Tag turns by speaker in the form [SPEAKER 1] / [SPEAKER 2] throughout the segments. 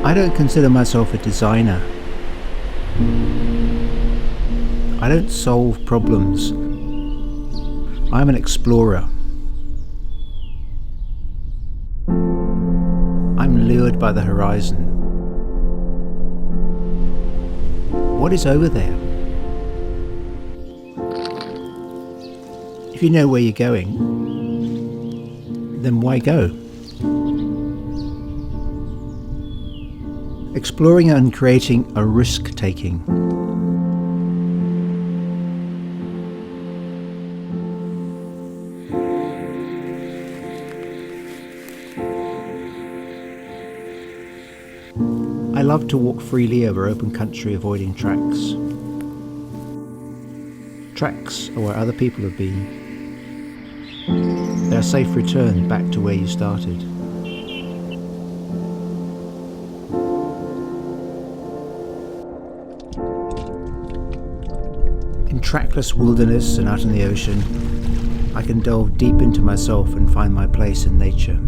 [SPEAKER 1] I don't consider myself a designer. I don't solve problems. I'm an explorer. I'm lured by the horizon. What is over there? If you know where you're going, then why go? Exploring and creating are risk-taking. I love to walk freely over open country, avoiding tracks. Tracks are where other people have been. They're a safe return back to where you started. In trackless wilderness and out in the ocean, I can delve deep into myself and find my place in nature.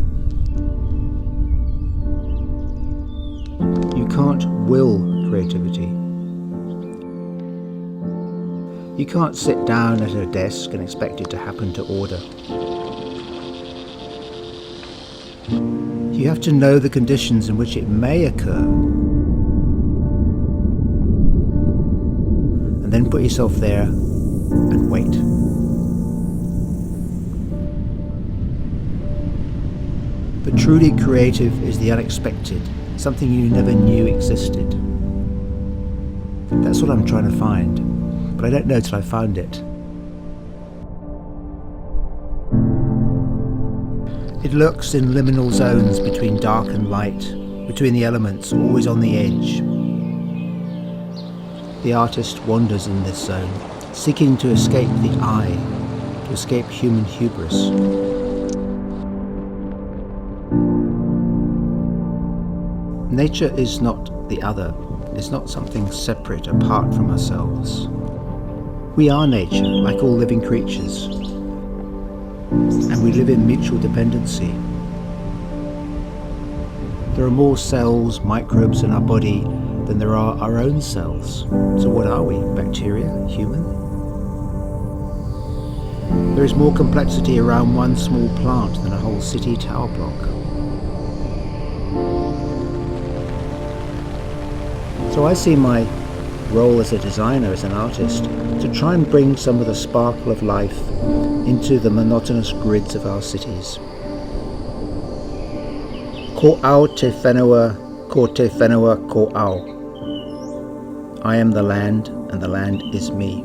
[SPEAKER 1] You can't will creativity. You can't sit down at a desk and expect it to happen to order. You have to know the conditions in which it may occur, and then put yourself there and wait. But truly creative is the unexpected, something you never knew existed. That's what I'm trying to find, but I don't know till I found it. It lurks in liminal zones between dark and light, between the elements, always on the edge. The artist wanders in this zone, seeking to escape the I, to escape human hubris. Nature is not the other, it's not something separate, apart from ourselves. We are nature, like all living creatures, and we live in mutual dependency. There are more cells, microbes in our body than there are our own cells. So what are we? Bacteria? Human? There is more complexity around one small plant than a whole city tower block. So I see my role as a designer, as an artist, to try and bring some of the sparkle of life into the monotonous grids of our cities. Ko au te whenua, ko te whenua ko au. I am the land, and the land is me.